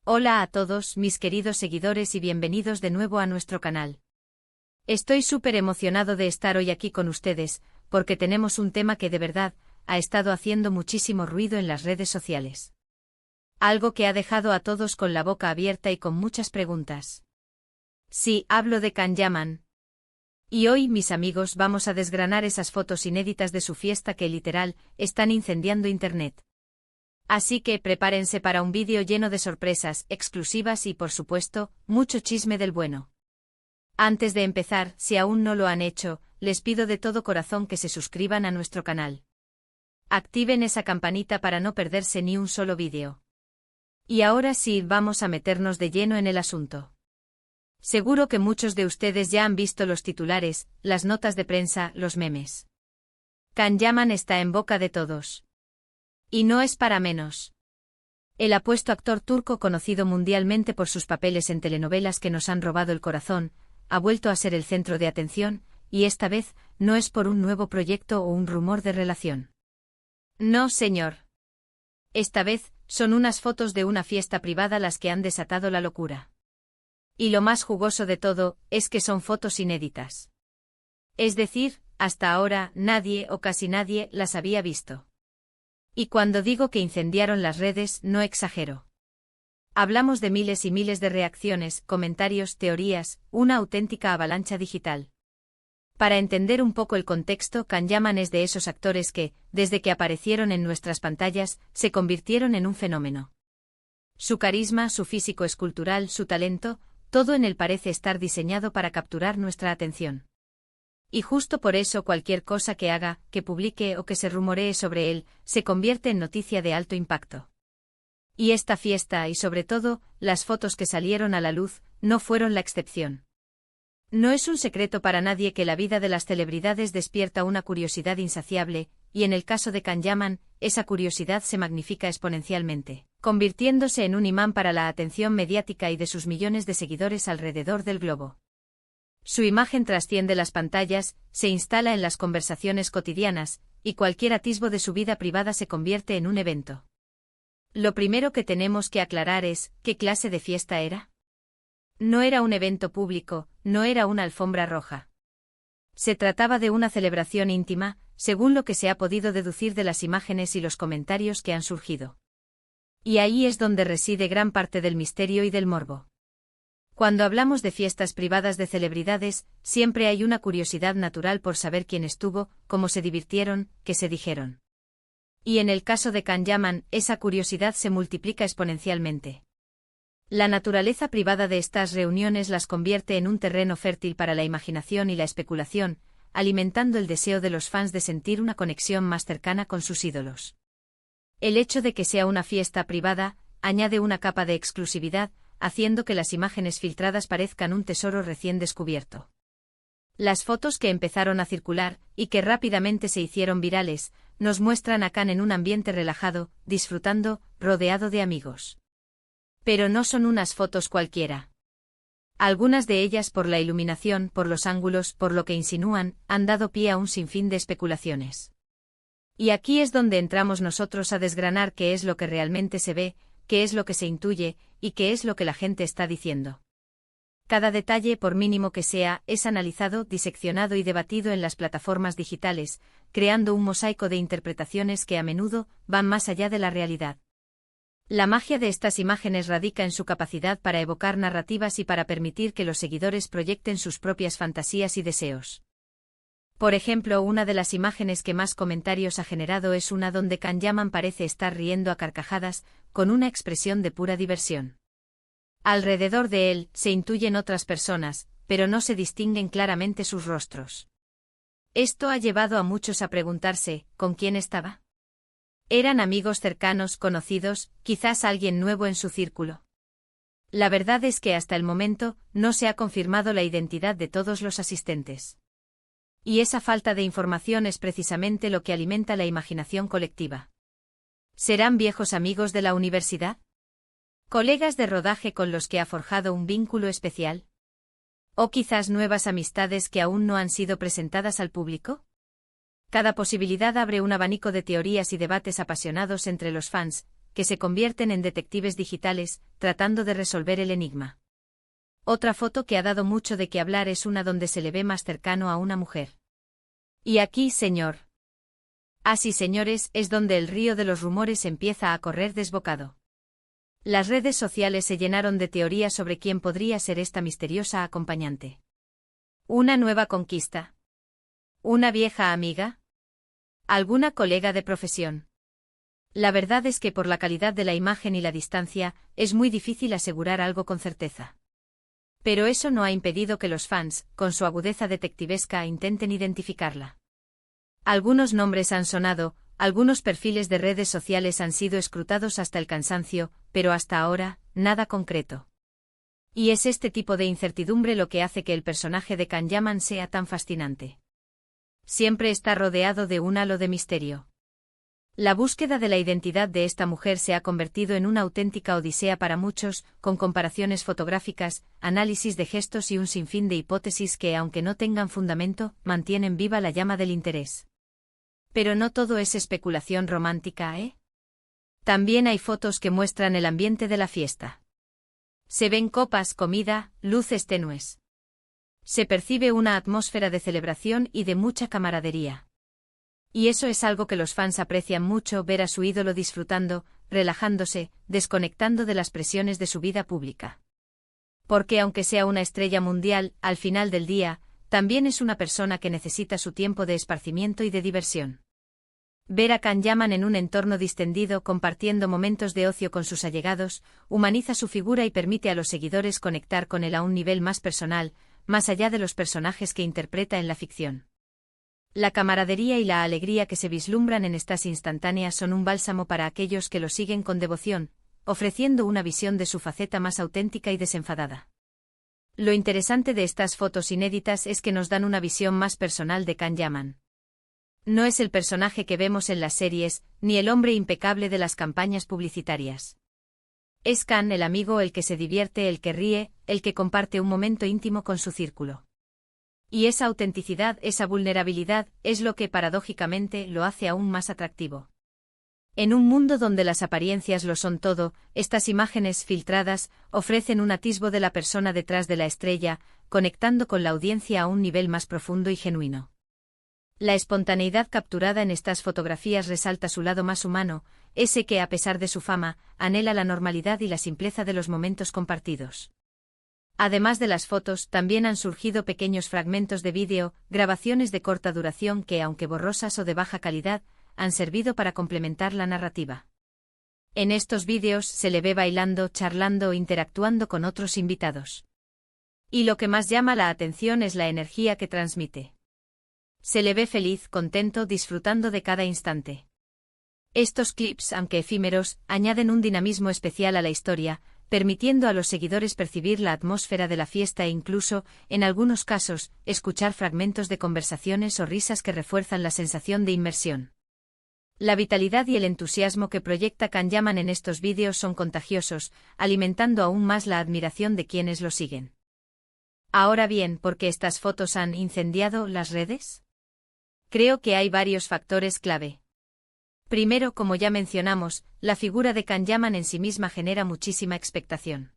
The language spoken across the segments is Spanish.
Hola a todos mis queridos seguidores y bienvenidos de nuevo a nuestro canal. Estoy súper emocionado de estar hoy aquí con ustedes, porque tenemos un tema que de verdad ha estado haciendo muchísimo ruido en las redes sociales. Algo que ha dejado a todos con la boca abierta y con muchas preguntas. Sí, hablo de Can Yaman. Y hoy, mis amigos, vamos a desgranar esas fotos inéditas de su fiesta que literal están incendiando internet. Así que prepárense para un vídeo lleno de sorpresas, exclusivas y, por supuesto, mucho chisme del bueno. Antes de empezar, si aún no lo han hecho, les pido de todo corazón que se suscriban a nuestro canal. Activen esa campanita para no perderse ni un solo vídeo. Y ahora sí, vamos a meternos de lleno en el asunto. Seguro que muchos de ustedes ya han visto los titulares, las notas de prensa, los memes. Can Yaman está en boca de todos. Y no es para menos. El apuesto actor turco, conocido mundialmente por sus papeles en telenovelas que nos han robado el corazón, ha vuelto a ser el centro de atención, y esta vez no es por un nuevo proyecto o un rumor de relación. No, señor. Esta vez son unas fotos de una fiesta privada las que han desatado la locura. Y lo más jugoso de todo es que son fotos inéditas. Es decir, hasta ahora nadie o casi nadie las había visto. Y cuando digo que incendiaron las redes, no exagero. Hablamos de miles y miles de reacciones, comentarios, teorías, una auténtica avalancha digital. Para entender un poco el contexto, Can Yaman es de esos actores que, desde que aparecieron en nuestras pantallas, se convirtieron en un fenómeno. Su carisma, su físico escultural, su talento, todo en él parece estar diseñado para capturar nuestra atención. Y justo por eso cualquier cosa que haga, que publique o que se rumoree sobre él, se convierte en noticia de alto impacto. Y esta fiesta y sobre todo, las fotos que salieron a la luz, no fueron la excepción. No es un secreto para nadie que la vida de las celebridades despierta una curiosidad insaciable, y en el caso de Can Yaman, esa curiosidad se magnifica exponencialmente, convirtiéndose en un imán para la atención mediática y de sus millones de seguidores alrededor del globo. Su imagen trasciende las pantallas, se instala en las conversaciones cotidianas, y cualquier atisbo de su vida privada se convierte en un evento. Lo primero que tenemos que aclarar es, ¿qué clase de fiesta era? No era un evento público, no era una alfombra roja. Se trataba de una celebración íntima, según lo que se ha podido deducir de las imágenes y los comentarios que han surgido. Y ahí es donde reside gran parte del misterio y del morbo. Cuando hablamos de fiestas privadas de celebridades, siempre hay una curiosidad natural por saber quién estuvo, cómo se divirtieron, qué se dijeron. Y en el caso de Can Yaman, esa curiosidad se multiplica exponencialmente. La naturaleza privada de estas reuniones las convierte en un terreno fértil para la imaginación y la especulación, alimentando el deseo de los fans de sentir una conexión más cercana con sus ídolos. El hecho de que sea una fiesta privada, añade una capa de exclusividad, haciendo que las imágenes filtradas parezcan un tesoro recién descubierto. Las fotos que empezaron a circular, y que rápidamente se hicieron virales, nos muestran a Can en un ambiente relajado, disfrutando, rodeado de amigos. Pero no son unas fotos cualquiera. Algunas de ellas, por la iluminación, por los ángulos, por lo que insinúan, han dado pie a un sinfín de especulaciones. Y aquí es donde entramos nosotros a desgranar qué es lo que realmente se ve, qué es lo que se intuye, y qué es lo que la gente está diciendo. Cada detalle, por mínimo que sea, es analizado, diseccionado y debatido en las plataformas digitales, creando un mosaico de interpretaciones que a menudo van más allá de la realidad. La magia de estas imágenes radica en su capacidad para evocar narrativas y para permitir que los seguidores proyecten sus propias fantasías y deseos. Por ejemplo, una de las imágenes que más comentarios ha generado es una donde Can Yaman parece estar riendo a carcajadas, con una expresión de pura diversión. Alrededor de él se intuyen otras personas, pero no se distinguen claramente sus rostros. Esto ha llevado a muchos a preguntarse, ¿con quién estaba? ¿Eran amigos cercanos, conocidos, quizás alguien nuevo en su círculo? La verdad es que hasta el momento no se ha confirmado la identidad de todos los asistentes. Y esa falta de información es precisamente lo que alimenta la imaginación colectiva. ¿Serán viejos amigos de la universidad? ¿Colegas de rodaje con los que ha forjado un vínculo especial? ¿O quizás nuevas amistades que aún no han sido presentadas al público? Cada posibilidad abre un abanico de teorías y debates apasionados entre los fans, que se convierten en detectives digitales, tratando de resolver el enigma. Otra foto que ha dado mucho de qué hablar es una donde se le ve más cercano a una mujer. Y aquí, señor. Así, señores, es donde el río de los rumores empieza a correr desbocado. Las redes sociales se llenaron de teorías sobre quién podría ser esta misteriosa acompañante. ¿Una nueva conquista? ¿Una vieja amiga? ¿Alguna colega de profesión? La verdad es que por la calidad de la imagen y la distancia, es muy difícil asegurar algo con certeza. Pero eso no ha impedido que los fans, con su agudeza detectivesca, intenten identificarla. Algunos nombres han sonado, algunos perfiles de redes sociales han sido escrutados hasta el cansancio, pero hasta ahora, nada concreto. Y es este tipo de incertidumbre lo que hace que el personaje de Can Yaman sea tan fascinante. Siempre está rodeado de un halo de misterio. La búsqueda de la identidad de esta mujer se ha convertido en una auténtica odisea para muchos, con comparaciones fotográficas, análisis de gestos y un sinfín de hipótesis que, aunque no tengan fundamento, mantienen viva la llama del interés. Pero no todo es especulación romántica, ¿eh? También hay fotos que muestran el ambiente de la fiesta. Se ven copas, comida, luces tenues. Se percibe una atmósfera de celebración y de mucha camaradería. Y eso es algo que los fans aprecian mucho, ver a su ídolo disfrutando, relajándose, desconectando de las presiones de su vida pública. Porque aunque sea una estrella mundial, al final del día, también es una persona que necesita su tiempo de esparcimiento y de diversión. Ver a Can Yaman en un entorno distendido compartiendo momentos de ocio con sus allegados, humaniza su figura y permite a los seguidores conectar con él a un nivel más personal, más allá de los personajes que interpreta en la ficción. La camaradería y la alegría que se vislumbran en estas instantáneas son un bálsamo para aquellos que lo siguen con devoción, ofreciendo una visión de su faceta más auténtica y desenfadada. Lo interesante de estas fotos inéditas es que nos dan una visión más personal de Can Yaman. No es el personaje que vemos en las series, ni el hombre impecable de las campañas publicitarias. Es Can, el amigo, el que se divierte, el que ríe, el que comparte un momento íntimo con su círculo. Y esa autenticidad, esa vulnerabilidad, es lo que paradójicamente lo hace aún más atractivo. En un mundo donde las apariencias lo son todo, estas imágenes filtradas ofrecen un atisbo de la persona detrás de la estrella, conectando con la audiencia a un nivel más profundo y genuino. La espontaneidad capturada en estas fotografías resalta su lado más humano, ese que, a pesar de su fama, anhela la normalidad y la simpleza de los momentos compartidos. Además de las fotos, también han surgido pequeños fragmentos de vídeo, grabaciones de corta duración que, aunque borrosas o de baja calidad, han servido para complementar la narrativa. En estos vídeos se le ve bailando, charlando o interactuando con otros invitados. Y lo que más llama la atención es la energía que transmite. Se le ve feliz, contento, disfrutando de cada instante. Estos clips, aunque efímeros, añaden un dinamismo especial a la historia, permitiendo a los seguidores percibir la atmósfera de la fiesta e incluso, en algunos casos, escuchar fragmentos de conversaciones o risas que refuerzan la sensación de inmersión. La vitalidad y el entusiasmo que proyecta Can Yaman en estos vídeos son contagiosos, alimentando aún más la admiración de quienes lo siguen. Ahora bien, ¿por qué estas fotos han incendiado las redes? Creo que hay varios factores clave. Primero, como ya mencionamos, la figura de Can Yaman en sí misma genera muchísima expectación.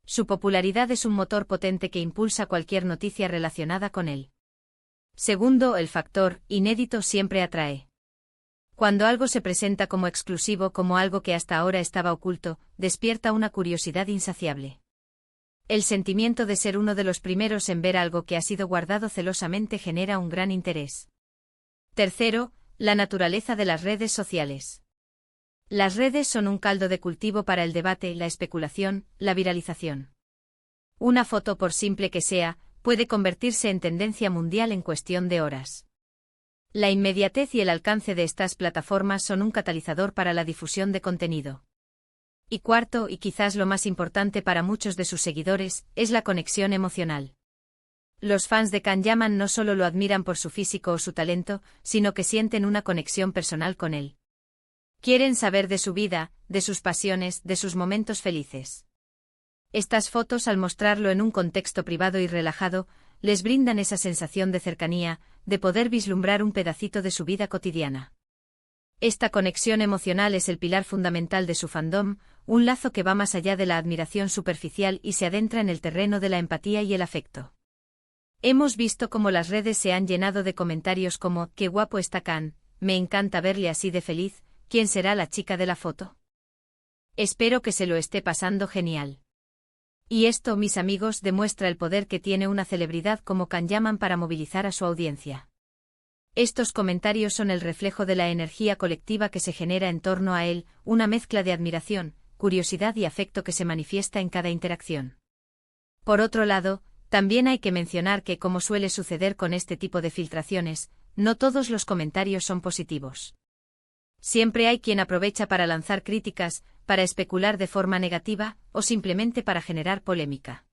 Su popularidad es un motor potente que impulsa cualquier noticia relacionada con él. Segundo, el factor inédito siempre atrae. Cuando algo se presenta como exclusivo, como algo que hasta ahora estaba oculto, despierta una curiosidad insaciable. El sentimiento de ser uno de los primeros en ver algo que ha sido guardado celosamente genera un gran interés. Tercero, la naturaleza de las redes sociales. Las redes son un caldo de cultivo para el debate, la especulación, la viralización. Una foto, por simple que sea, puede convertirse en tendencia mundial en cuestión de horas. La inmediatez y el alcance de estas plataformas son un catalizador para la difusión de contenido. Y cuarto, y quizás lo más importante para muchos de sus seguidores, es la conexión emocional. Los fans de Can Yaman no solo lo admiran por su físico o su talento, sino que sienten una conexión personal con él. Quieren saber de su vida, de sus pasiones, de sus momentos felices. Estas fotos, al mostrarlo en un contexto privado y relajado, les brindan esa sensación de cercanía, de poder vislumbrar un pedacito de su vida cotidiana. Esta conexión emocional es el pilar fundamental de su fandom, un lazo que va más allá de la admiración superficial y se adentra en el terreno de la empatía y el afecto. Hemos visto cómo las redes se han llenado de comentarios como «Qué guapo está Kan», «Me encanta verle así de feliz», «¿Quién será la chica de la foto?». Espero que se lo esté pasando genial. Y esto, mis amigos, demuestra el poder que tiene una celebridad como Can Yaman para movilizar a su audiencia. Estos comentarios son el reflejo de la energía colectiva que se genera en torno a él, una mezcla de admiración, curiosidad y afecto que se manifiesta en cada interacción. Por otro lado, también hay que mencionar que, como suele suceder con este tipo de filtraciones, no todos los comentarios son positivos. Siempre hay quien aprovecha para lanzar críticas, para especular de forma negativa, o simplemente para generar polémica.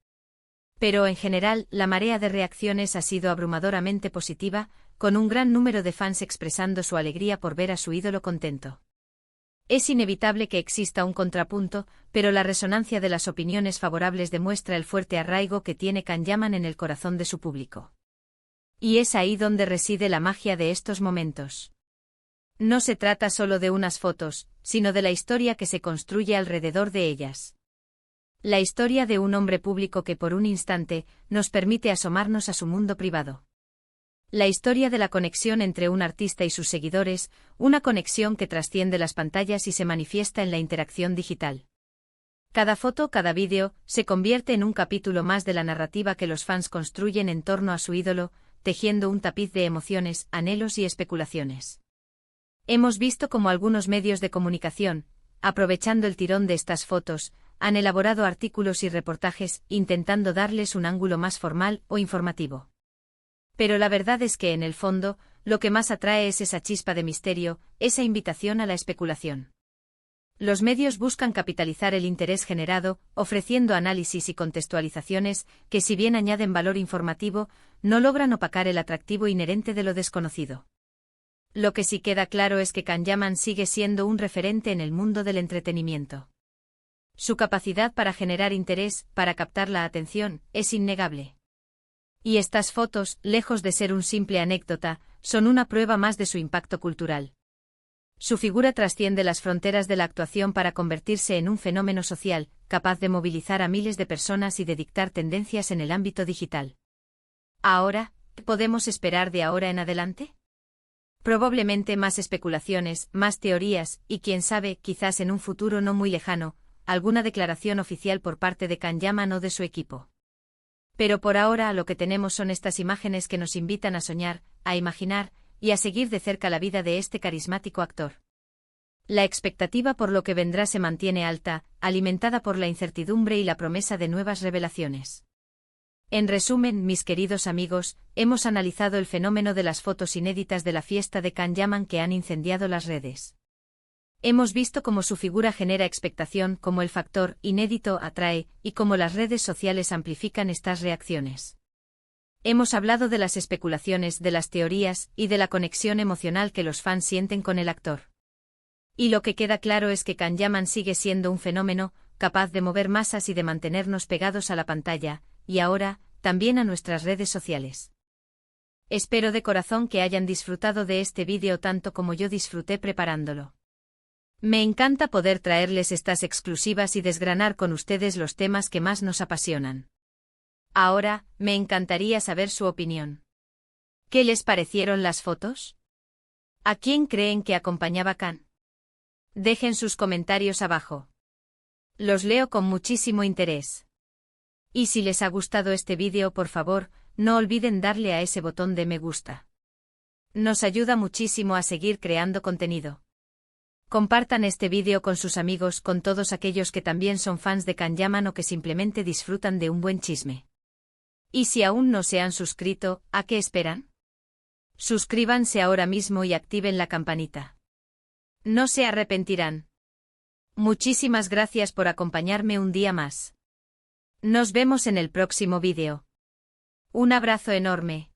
Pero en general, la marea de reacciones ha sido abrumadoramente positiva, con un gran número de fans expresando su alegría por ver a su ídolo contento. Es inevitable que exista un contrapunto, pero la resonancia de las opiniones favorables demuestra el fuerte arraigo que tiene Can Yaman en el corazón de su público. Y es ahí donde reside la magia de estos momentos. No se trata solo de unas fotos, sino de la historia que se construye alrededor de ellas. La historia de un hombre público que por un instante nos permite asomarnos a su mundo privado. La historia de la conexión entre un artista y sus seguidores, una conexión que trasciende las pantallas y se manifiesta en la interacción digital. Cada foto, cada vídeo, se convierte en un capítulo más de la narrativa que los fans construyen en torno a su ídolo, tejiendo un tapiz de emociones, anhelos y especulaciones. Hemos visto cómo algunos medios de comunicación, aprovechando el tirón de estas fotos, han elaborado artículos y reportajes, intentando darles un ángulo más formal o informativo. Pero la verdad es que en el fondo, lo que más atrae es esa chispa de misterio, esa invitación a la especulación. Los medios buscan capitalizar el interés generado, ofreciendo análisis y contextualizaciones que, si bien añaden valor informativo, no logran opacar el atractivo inherente de lo desconocido. Lo que sí queda claro es que Can Yaman sigue siendo un referente en el mundo del entretenimiento. Su capacidad para generar interés, para captar la atención, es innegable. Y estas fotos, lejos de ser un simple anécdota, son una prueba más de su impacto cultural. Su figura trasciende las fronteras de la actuación para convertirse en un fenómeno social, capaz de movilizar a miles de personas y de dictar tendencias en el ámbito digital. Ahora, ¿qué podemos esperar de ahora en adelante? Probablemente más especulaciones, más teorías, y quién sabe, quizás en un futuro no muy lejano, alguna declaración oficial por parte de Can Yaman o de su equipo. Pero por ahora lo que tenemos son estas imágenes que nos invitan a soñar, a imaginar, y a seguir de cerca la vida de este carismático actor. La expectativa por lo que vendrá se mantiene alta, alimentada por la incertidumbre y la promesa de nuevas revelaciones. En resumen, mis queridos amigos, hemos analizado el fenómeno de las fotos inéditas de la fiesta de Can Yaman que han incendiado las redes. Hemos visto cómo su figura genera expectación, cómo el factor inédito atrae, y cómo las redes sociales amplifican estas reacciones. Hemos hablado de las especulaciones, de las teorías, y de la conexión emocional que los fans sienten con el actor. Y lo que queda claro es que Can Yaman sigue siendo un fenómeno, capaz de mover masas y de mantenernos pegados a la pantalla, y ahora, también a nuestras redes sociales. Espero de corazón que hayan disfrutado de este vídeo tanto como yo disfruté preparándolo. Me encanta poder traerles estas exclusivas y desgranar con ustedes los temas que más nos apasionan. Ahora, me encantaría saber su opinión. ¿Qué les parecieron las fotos? ¿A quién creen que acompañaba Can? Dejen sus comentarios abajo. Los leo con muchísimo interés. Y si les ha gustado este vídeo, por favor, no olviden darle a ese botón de me gusta. Nos ayuda muchísimo a seguir creando contenido. Compartan este vídeo con sus amigos, con todos aquellos que también son fans de Can Yaman o que simplemente disfrutan de un buen chisme. Y si aún no se han suscrito, ¿a qué esperan? Suscríbanse ahora mismo y activen la campanita. No se arrepentirán. Muchísimas gracias por acompañarme un día más. Nos vemos en el próximo vídeo. Un abrazo enorme.